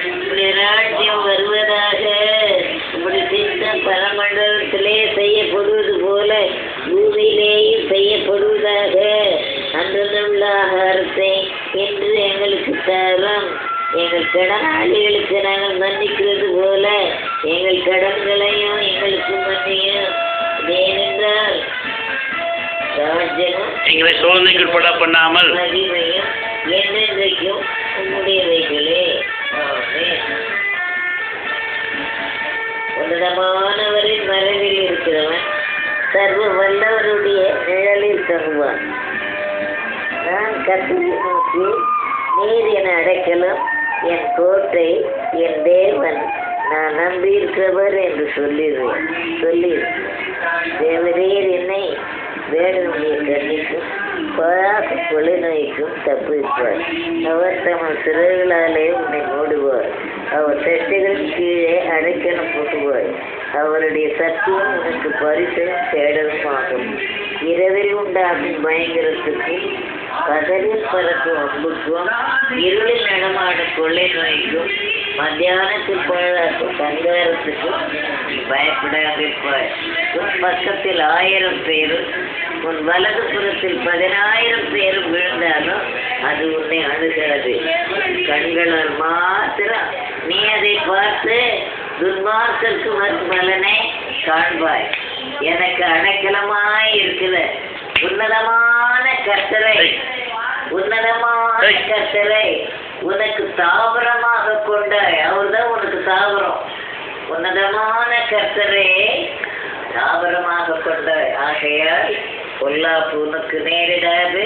உம்முடைய ராஜ்யம் வருவதாக. உம்முடைய சித்தம் பரமண்டலத்திலே செய்யப்படுவது போல பூமியிலேயும் செய்யப்படுவதாக. அன்றுள்ள ஆகாரத்தை என்று எங்களுக்கு தரும். எங்கள் கடனாளிகளுக்கு நாங்கள் மன்னிக்கிறது போல எங்கள் கடன்களையும் எங்களுக்கு மன்னியும். ஏனென்றால் ராஜ்யமும் எங்களை சோதனைகள் பட பண்ணாமல் மகிமையும் என்றென்றைக்கும் உம்முடையவைகளே. ஆமென். உன்னதமானவரின் மறைவில் இருக்கிறவன் சர்வ வல்லவருடைய நிழலில் தங்குவான். நான் கர்த்தரை நோக்கி, நீர் என அடைக்கலம், என் கோட்டை, என் தேவன், நான் நம்பியிருக்கிறவர் என்று சொல்லி தேவரீர் என்னை வேடனுடைய கண்ணிக்கும் பாராசு கொலை நோய்க்கும் தப்புவிப்பார். அவர் தமது சிறகுகளாலே உன்னை மூடுவார். அவர் சட்டைகள் கீழே அடைக்கலம் போட்டுவார். அவருடைய சத்தியம் உனக்கு பரிசும் தேடலும் ஆகும். இரவில் உண்டாகும் பயங்கரத்துக்கும் பகலில் பறக்கும் அம்புக்கும் இருளில் நடமாடும் கொள்ளை நோய்க்கும் மத்தியானத்தில் பழகும் சங்காரத்துக்கும் பயப்படாதிருப்பாய். உன் பக்கத்தில் 1000 பேரும் உன் வலது புறத்தில் 10,000 பேரும் விழுந்தாலும் அது உன்னை அணுகாது. கண்களால் மாத்திரம் நீ அதை பார்த்து துன்மார்க்கருக்கு வரும் பலனை காண்பாய். எனக்கு அடைக்கலமாய் இருக்கிற உன்னதமான கர்த்தரை உனக்கு தாவரமாக கொண்டாய். அவர்தான் உனக்கு தாவரம். உன்னதமான கர்த்தரை தாவரமாக கொண்டாய். ஆகையால் பொல்லாப்பு உனக்கு நேரிடாது,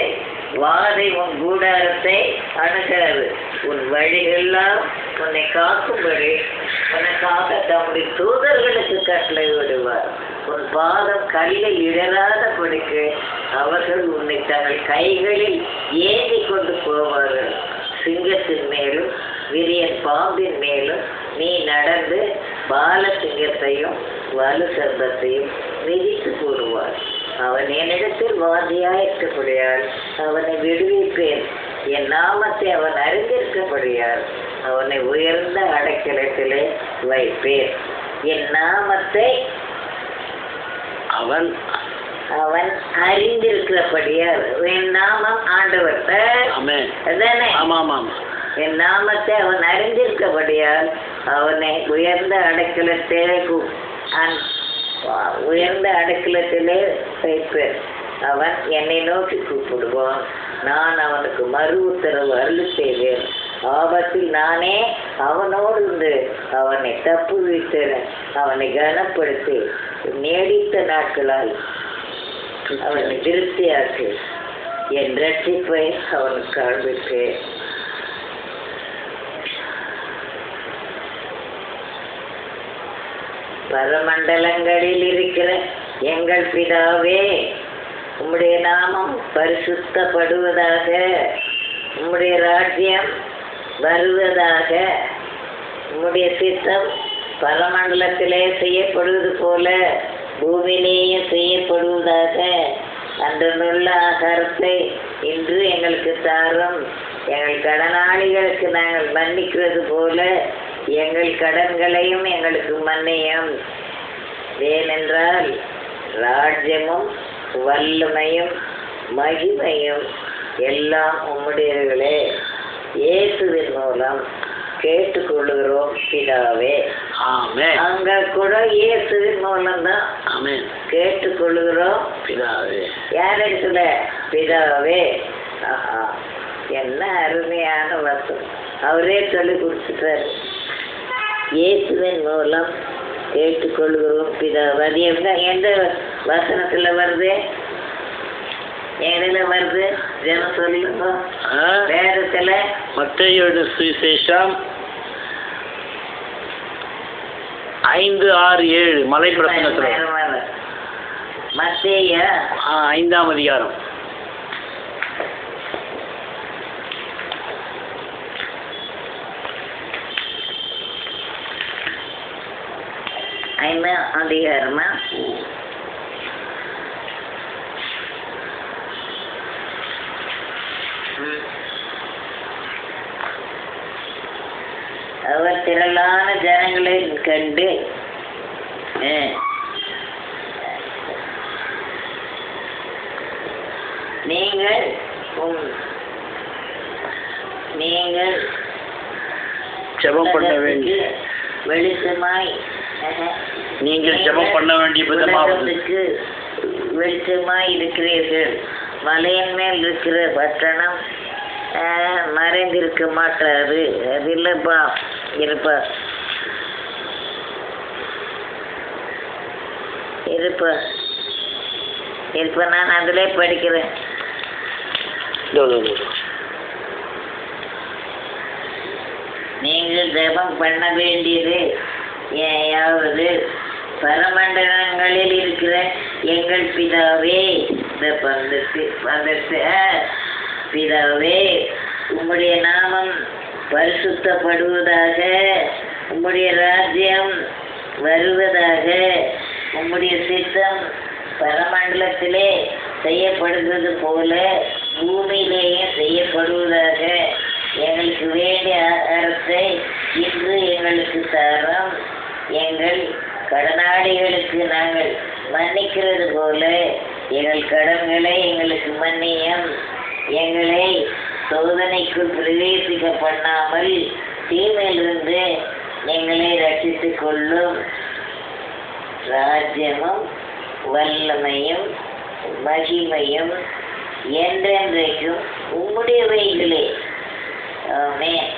வாதை உன் கூடாரத்தை அணுகாது. உன் வழியெல்லாம் உன்னை காக்கும்படி உனக்காக தம்முடைய தூதர்களுக்கு கட்டளை விடுவார். உன் பாதம் கல்லில் இடராத படிக்க அவர்கள் உன்னை தங்கள் கைகளில் ஏந்தி கொண்டு போவார்கள். சிங்கத்தின் மேலும் விரியன் பாம்பின் மேலும் நீ நடந்து பால சிங்கத்தையும் வலு சர்பத்தையும் மிதித்து போடுவார். அவன் என்னிடத்தில் வாதியாயிருக்கபடியால் அவனை விடுவிப்பேன். என் நாமத்தை அவன் அறிந்திருக்கபடியால் அவனை உயர்ந்த அடைக்கலத்திலே வைப்பேன். என் நாமத்தை அவன் அறிந்திருக்கிறபடியால் என் நாமம் ஆண்டவர் தானே. என் நாமத்தை அவன் அறிந்திருக்கபடியால் அவனை உயர்ந்த அடைக்கலத்திலே வைப்பேன். அவன் என்னை நோக்கி கூப்பிடுவான். நான் அவனுக்கு மறு உத்தரவு அருளி செய்வேன். ஆபத்தில் நானே அவனோடு இருந்து அவனை தப்புவித்தேன். அவனை கனப்படுத்தி நீடித்த நாட்களால் அவனை திருப்தியாக்கு. என் ரட்சிப்பை அவனுக்கு காண்பிப்பேன். பரமண்டலங்களில் இருக்கிற எங்கள் பிதாவே, உம்முடைய நாமம் பரிசுத்தப்படுவதாக. உம்முடைய ராஜ்யம் வருவதாக. உம்முடைய சித்தம் பரமண்டலத்திலே செய்யப்படுவது போல பூமியிலேயும் செய்யப்படுவதாக. அன்றுள்ள ஆகாரத்தை இன்று எங்களுக்கு தாரும். எங்கள் கடனாளிகளுக்கு நாங்கள் மன்னிக்கிறது போல எங்கள் கடன்களையும் எங்களுக்கு மன்னியும். ஏனென்றால் ராஜ்யமும் வல்லமையும் மகிமையும் எல்லாம் உம்முடையவர்களே. இயேசுவின் மூலம் கேட்டுக்கொள்கிறோம் பிதாவே. அங்க கூட இயேசுவின் மூலம்தான் கேட்டுக்கொள்கிறோம் பிதாவே. யார் இடத்துல? பிதாவே. என்ன அருமையான வசனம். அவரே சொல்லி கொடுத்துட்டாரு. இயேசுவின் மூலம் கேட்டுக்கொள்கிறோம் பிதாவே. அது எந்த வசனத்துல வருது? எதுல வருது? ஜனம் சொல்லுங்க. வேதத்துல மத்தேயு சுவிசேஷம் 5, 6, 7 மலை பிரசங்கத்துல. மத்தேய 5ஆம் அதிகாரம். அதிகாரமா? அவர் திரளான ஜனங்களை கண்டு நீங்கள் ஜெபம் பண்ண வேண்டிய வெளிச்சமாய் நீங்கள் ஜெபம் பண்ண வேண்டிய விதமாக வெளிச்சமாய் இருக்கிறீர்கள். மலையின் மேல் இருக்கிற பட்டணம் மறைந்திருக்க மாட்டாது. அது இல்லப்பா இருப்பா நான் அதிலே படிக்கிறேன். நீங்கள் ஜெபம் பண்ண வேண்டியது ஏயாவது பரமண்டலங்களில் இருக்கிற எங்கள் பிதாவே, பிதாவே, உம்முடைய நாமம் பரிசுத்தப்படுவதாக, உம்முடைய ராஜ்யம் வருவதாக, உம்முடைய சித்தம் பரமண்டலத்திலே செய்யப்படுவது போல பூமியிலேயே செய்யப்படுவதாக. எங்களுக்கு வேண்டிய ஆகாரத்தை இன்று எங்களுக்கு தாரும். எங்கள் கடனாளிகளுக்கு நாங்கள் மன்னிக்கிறது போல எங்கள் கடன்களை எங்களுக்கு மன்னியும். எங்களை சோதனைக்குள் பிரவேசிக்க பண்ணாமல் தீமையிலிருந்து எங்களை ரட்சித்துக் கொள்ளும். ராஜ்யமும் வல்லமையும் மகிமையும் என்றென்றைக்கும் உம்முடையவைகளே. ஆமென்.